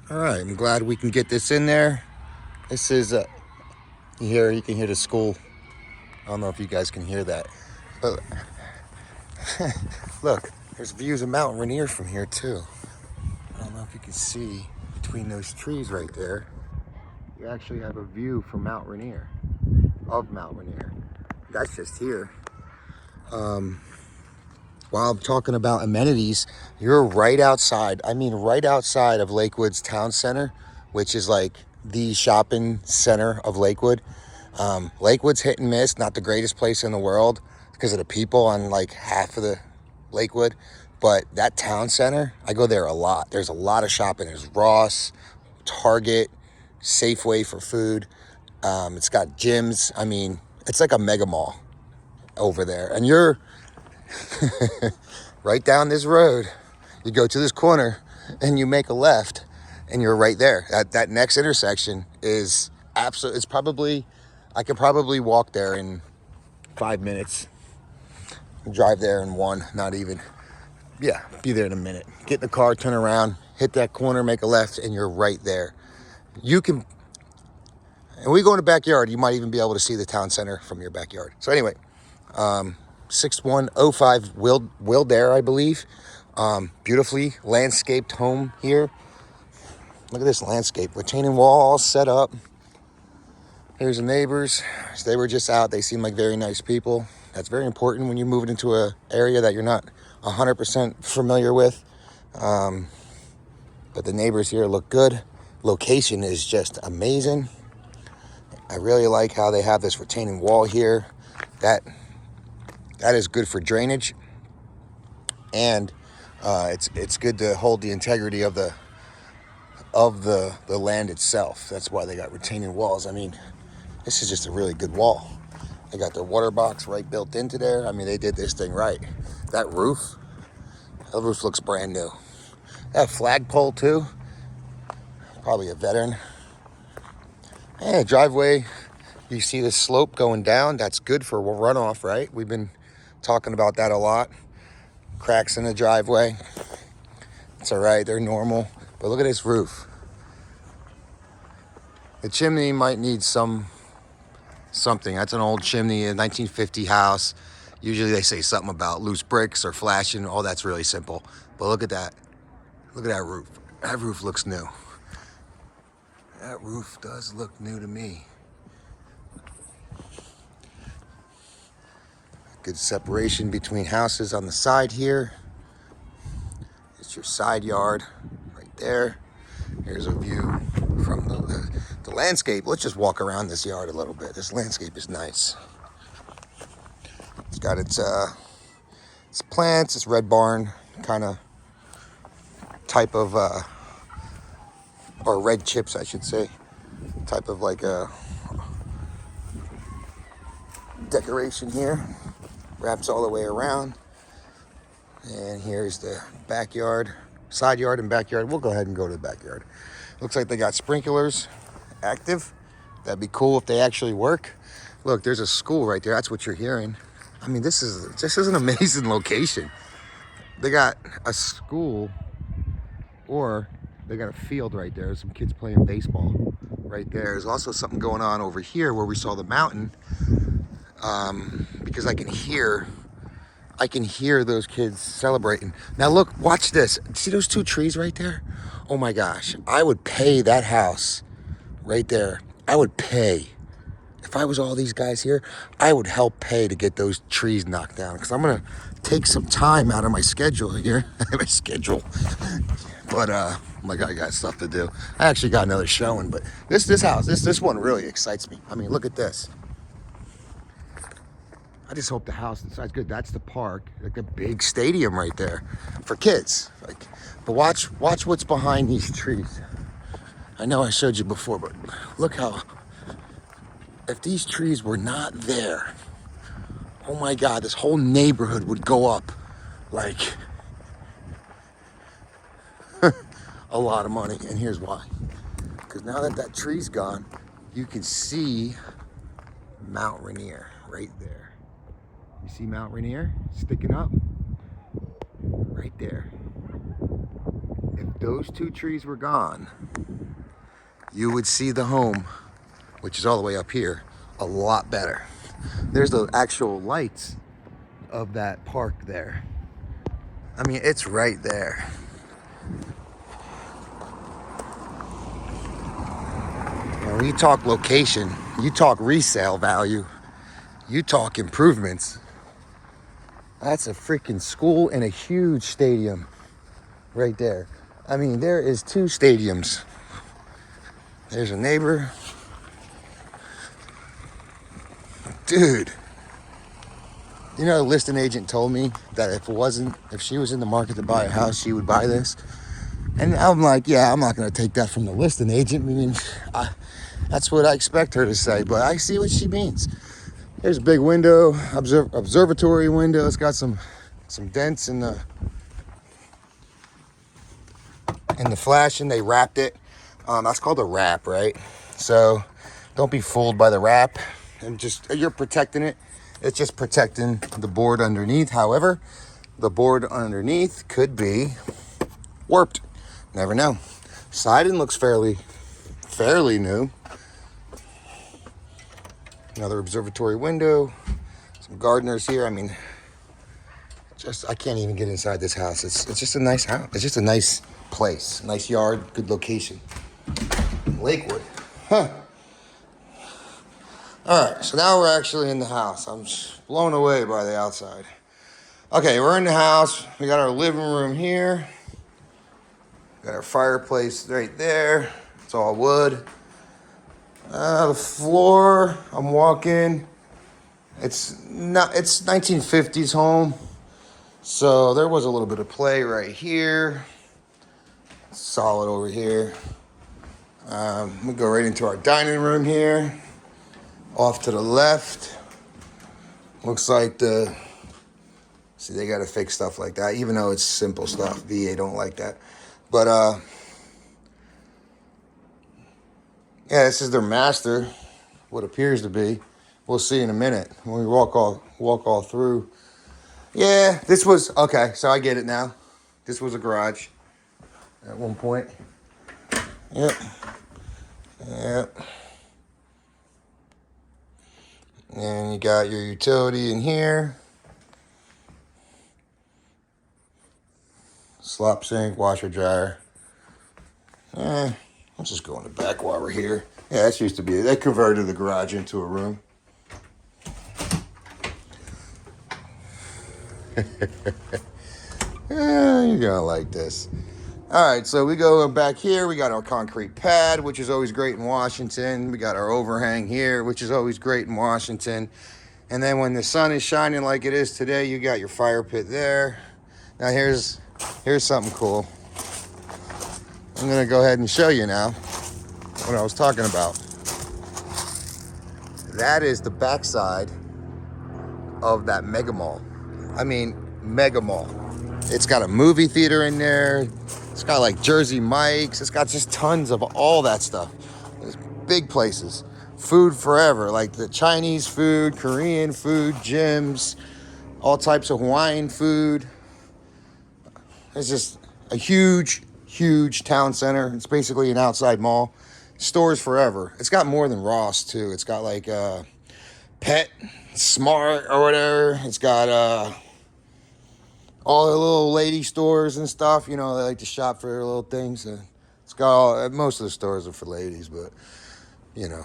All right, I'm glad we can get this in there. This is, you can hear the school. I don't know if you guys can hear that. But look, there's views of Mount Rainier from here too. I don't know if you can see between those trees right there. You actually have a view from Mount Rainier, of Mount Rainier. That's just here. While I'm talking about amenities, you're right outside. I mean, right outside of Lakewood's town center, which is like the shopping center of Lakewood. Lakewood's hit and miss, not the greatest place in the world because of the people on like half of the Lakewood. But that town center, I go there a lot. There's a lot of shopping. There's Ross, Target, Safeway for food. It's got gyms. I mean, it's like a mega mall over there. And you're right down this road. You go to this corner and you make a left and you're right there. That next intersection is absolutely, it's probably, I could probably walk there in 5 minutes. Drive there in one, not even. Yeah, be there in a minute. Get in the car, turn around, hit that corner, make a left, and you're right there. You can, and we go in the backyard, you might even be able to see the town center from your backyard. So anyway, 6105 Wildair, I believe. Beautifully landscaped home here. Look at this landscape. Retaining wall all set up. Here's the neighbors. They were just out. They seem like very nice people. That's very important when you're moving into an area that you're not 100% familiar with. But the neighbors here look good. Location is just amazing. I really like how they have this retaining wall here. That is good for drainage, and it's good to hold the integrity of the land itself. That's why they got retaining walls. I mean, this is just a really good wall. They got their water box right built into there. I mean, they did this thing right. That roof looks brand new. That flagpole too, probably a veteran. Hey, driveway, you see the slope going down. That's good for runoff, right? We've been talking about that a lot. Cracks in the driveway. It's all right, they're normal. But look at this roof. The chimney might need something. That's an old chimney, a 1950 house. Usually they say something about loose bricks or flashing. Oh, that's really simple. But look at that. Look at that roof. That roof looks new. That roof does look new to me. Good separation between houses on the side here. It's your side yard right there. Here's a view from the landscape. Let's just walk around this yard a little bit. This landscape is nice. It's got its plants, its red barn kind of type of, or red chips, I should say, type of like a decoration here. Wraps all the way around. And here's the backyard, side yard and backyard. We'll go ahead and go to the backyard. Looks like they got sprinklers active. That'd be cool if they actually work. Look, there's a school right there. That's what you're hearing. I mean, this is an amazing location. They got a school, or they got a field right there. There's some kids playing baseball right there. There's also something going on over here where we saw the mountain. Because I can hear those kids celebrating. Now look, watch this. See those two trees right there? Oh my gosh, I would pay that house right there. I would pay. If I was all these guys here, I would help pay to get those trees knocked down, because I'm gonna take some time out of my schedule here. My schedule. But like, I got stuff to do. I actually got another showing, but this house, this one really excites me. I mean, look at this. I just hope the house inside's good. That's the park, like a big stadium right there for kids. Like, but watch what's behind these trees. I know I showed you before, but look how, if these trees were not there, oh my God, this whole neighborhood would go up like a lot of money. And here's why. Because now that that tree's gone, you can see Mount Rainier right there. You see Mount Rainier sticking up right there. If those two trees were gone, you would see the home, which is all the way up here, a lot better. There's the actual lights of that park there. I mean, it's right there. And when you talk location, you talk resale value, you talk improvements. That's a freaking school and a huge stadium right there. I mean, there is 2 stadiums. There's a neighbor. Dude. You know, the listing agent told me that if she was in the market to buy a house, she would buy this. And I'm like, yeah, I'm not going to take that from the listing agent. I mean, that's what I expect her to say, but I see what she means. There's a big window, observatory window. It's got some dents in the flashing. They wrapped it. That's called a wrap, right? So don't be fooled by the wrap. And you're protecting it. It's just protecting the board underneath. However, the board underneath could be warped. Never know. Siding looks fairly new. Another observatory window. Some gardeners here. I mean, I can't even get inside this house. It's just a nice house. It's just a nice place. Nice yard, good location. Lakewood. Huh. All right, so now we're actually in the house. I'm just blown away by the outside. Okay, we're in the house. We got our living room here. Got our fireplace right there. It's all wood. The floor, I'm walking. It's 1950s home. So there was a little bit of play right here. Solid over here. We go right into our dining room here. Off to the left. Looks like see, they got to fix stuff like that, even though it's simple stuff. VA don't like that. But, yeah, this is their master, what appears to be. We'll see in a minute when we walk all through. Yeah, this was, okay, so I get it now. This was a garage at one point. Yep. And you got your utility in here. Slop sink, washer, dryer. Let's just go in the back while we're here. Yeah, that used to be it. They converted the garage into a room. Yeah, you're gonna like this. All right, so we go back here. We got our concrete pad, which is always great in Washington. We got our overhang here, which is always great in Washington. And then when the sun is shining like it is today, you got your fire pit there. Now here's something cool. I'm gonna go ahead and show you now what I was talking about. That is the backside of that mega mall. I mean, mega mall. It's got a movie theater in there. It's got like Jersey Mike's. It's got just tons of all that stuff. There's big places. Food forever, like the Chinese food, Korean food, gyms, all types of Hawaiian food. It's just a huge town center. It's basically an outside mall. Stores forever. It's got more than Ross too. It's got like Pet, Smart or whatever. It's got all the little lady stores and stuff. You know, they like to shop for their little things. It's got most of the stores are for ladies, but you know,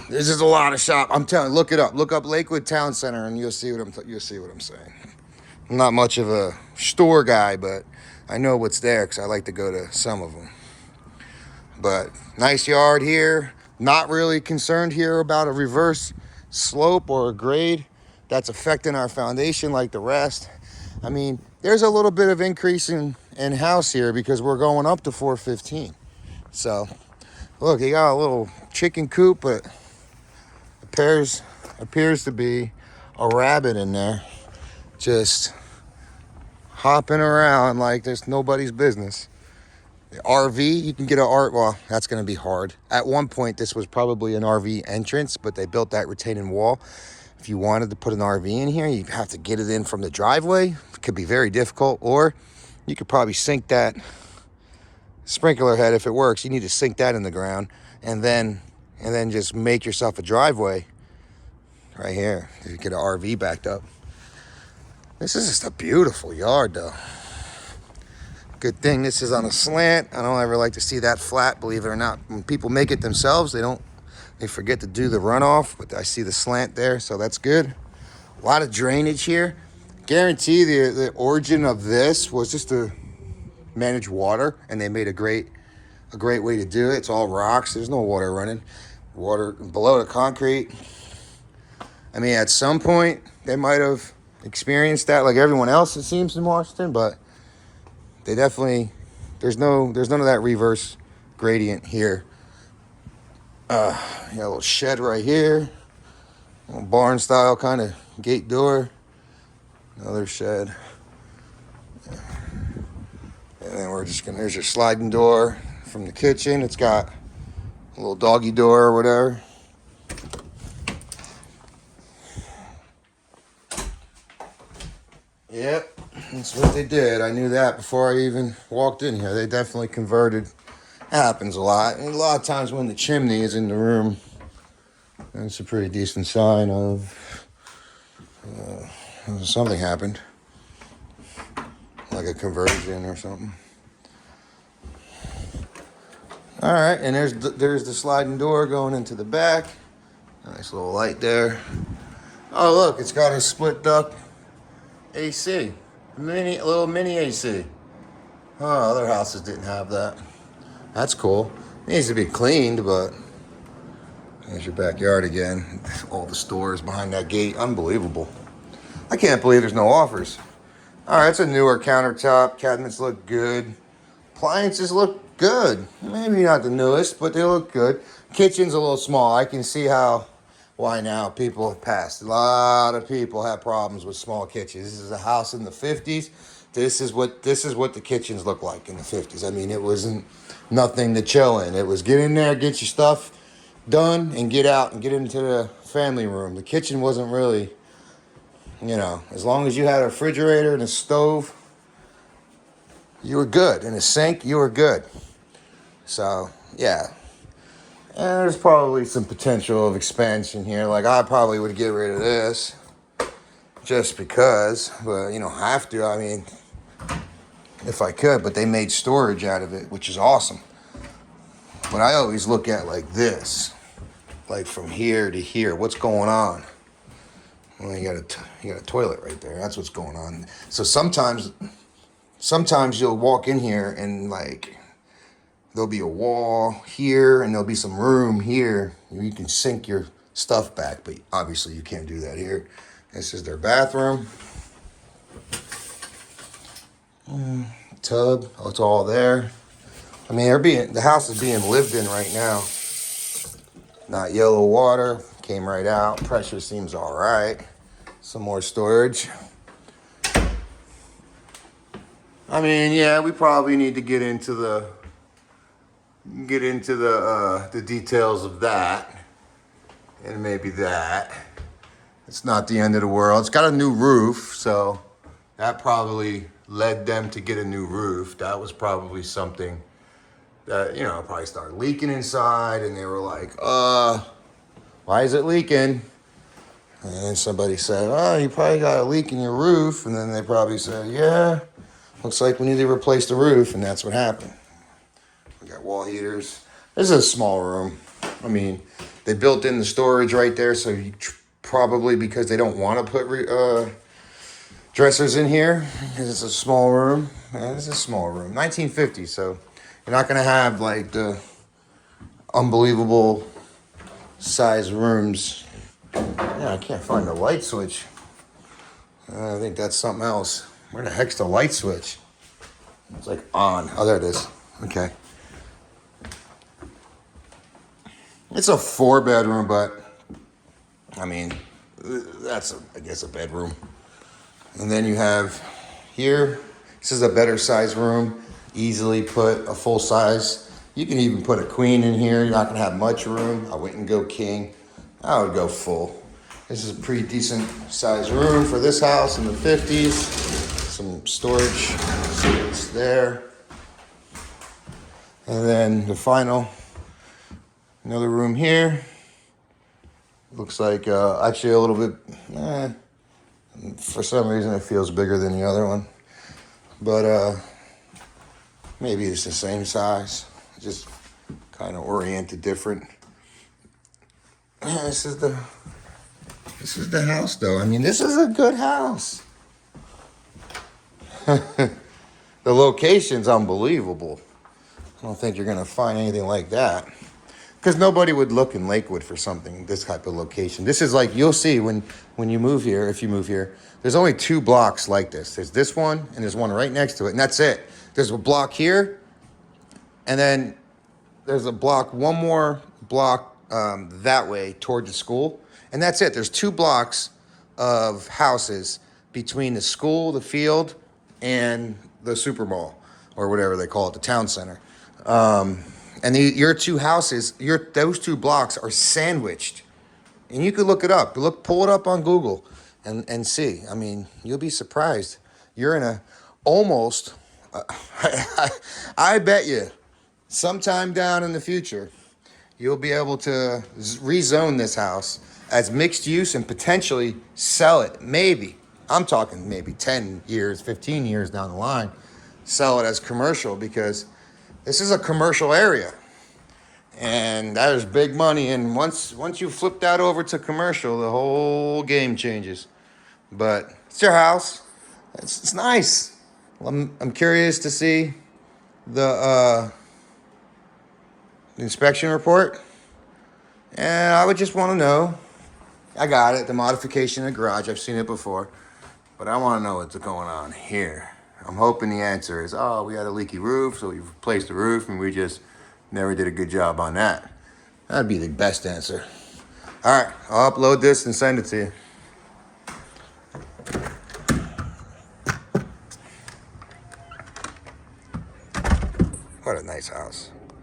there's just a lot of shop. I'm telling you, look it up. Look up Lakewood Town Center, and you'll see what I'm saying. I'm not much of a store guy, but I know what's there because I like to go to some of them. But nice yard here. Not really concerned here about a reverse slope or a grade that's affecting our foundation like the rest. I mean, there's a little bit of increase in house here because we're going up to 415. So, look, you got a little chicken coop, but appears to be a rabbit in there just hopping around like there's nobody's business. The RV, you can get well, that's going to be hard. At one point, this was probably an RV entrance, but they built that retaining wall. If you wanted to put an RV in here, you'd have to get it in from the driveway. It could be very difficult, or you could probably sink that sprinkler head, if it works, you need to sink that in the ground and then just make yourself a driveway right here. You get an RV backed up. This is just a beautiful yard though. Good thing this is on a slant. I don't ever like to see that flat, believe it or not. When people make it themselves, they forget to do the runoff, but I see the slant there, so that's good. A lot of drainage here. Guarantee the origin of this was just to manage water, and they made a great way to do it. It's all rocks. There's no water running. Water below the concrete. I mean, at some point, they might have experienced that like everyone else, it seems, in Washington, but they definitely, there's none of that reverse gradient here. You got a little shed right here. A little barn style kind of gate door. Another shed. And then there's your sliding door from the kitchen. It's got a little doggy door or whatever. Yep, that's what they did. I knew that before I even walked in here. They definitely converted. It happens a lot. And a lot of times when the chimney is in the room, that's a pretty decent sign of something happened. Like a conversion or something. All right, and there's the sliding door going into the back. Nice little light there. Oh, look, it's got a split duct AC. Little mini AC. Oh, other houses didn't have that. That's cool. It needs to be cleaned, but there's your backyard again. All the stores behind that gate. Unbelievable. I can't believe there's no offers. All right, it's a newer countertop. Cabinets look good. Appliances look good. Maybe not the newest, but they look good. Kitchen's a little small. I can see why now people have passed. A lot of people have problems with small kitchens. This is a house in the 50s. This is what the kitchens look like in the 50s. I mean, it wasn't nothing to chill in. It was get in there, get your stuff done, and get out and get into the family room. The kitchen wasn't really, as long as you had a refrigerator and a stove, you were good. And a sink, you were good. So, yeah. And there's probably some potential of expansion here. Like, I probably would get rid of this just because, but you don't have to. I mean, if I could, but they made storage out of it, which is awesome. But I always look at like this, like from here to here, what's going on? Well, you got a toilet right there. That's what's going on. So sometimes you'll walk in here and like there'll be a wall here and there'll be some room here. You can sink your stuff back, but obviously you can't do that here. This is their bathroom. Tub. Oh, it's all there. I mean, the house is being lived in right now. Not yellow water. Came right out. Pressure seems all right. Some more storage. I mean, yeah, we probably need to get into the details of that, and maybe that. It's not the end of the world. It's got a new roof, so that probably led them to get a new roof. That was probably something that, probably started leaking inside, and they were like, why is it leaking? And then somebody said, oh, you probably got a leak in your roof. And then they probably said, yeah, looks like we need to replace the roof. And that's what happened. We got wall heaters. This is a small room. I mean, they built in the storage right there. So you probably, because they don't want to put dressers in here, because it's a small room. It's a small room. 1950, so you're not going to have like the unbelievable size rooms. Yeah, I can't find the light switch. I think that's something else. Where the heck's the light switch? It's like on. Oh, there it is. Okay. It's a 4-bedroom, but I mean, that's I guess a bedroom. And then you have here, this is a better size room. Easily put a full size. You can even put a queen in here. You're not gonna have much room. I wouldn't go king. I would go full. This is a pretty decent size room for this house in the 50s. Some storage space there. And then the final, another room here. Looks like actually a little bit, for some reason it feels bigger than the other one. But maybe it's the same size, just kind of oriented different. This is the house though. I mean, this is a good house. The location's unbelievable. I don't think you're gonna find anything like that. Because nobody would look in Lakewood for something, this type of location. This is like, you'll see when you move here, if you move here, there's only 2 blocks like this. There's this one, and there's one right next to it, and that's it. There's a block here, and then there's a block, one more block that way toward the school, and that's it. There's 2 blocks of houses between the school, the field, and the Super Mall, or whatever they call it, the town center. And your 2 houses, those 2 blocks are sandwiched. And you could look it up. Pull it up on Google and see. I mean, you'll be surprised. You're in a almost, I bet you, sometime down in the future, you'll be able to rezone this house as mixed use and potentially sell it. Maybe. I'm talking maybe 10 years, 15 years down the line. Sell it as commercial, because this is a commercial area, and that is big money. And once you flip that over to commercial, the whole game changes. But it's your house. It's nice. I'm curious to see the inspection report, and I would just want to know. I got it, the modification in the garage. I've seen it before, but I want to know what's going on here. I'm hoping the answer is, oh, we had a leaky roof, so we replaced the roof, and we just never did a good job on that. That'd be the best answer. All right, I'll upload this and send it to you. What a nice house.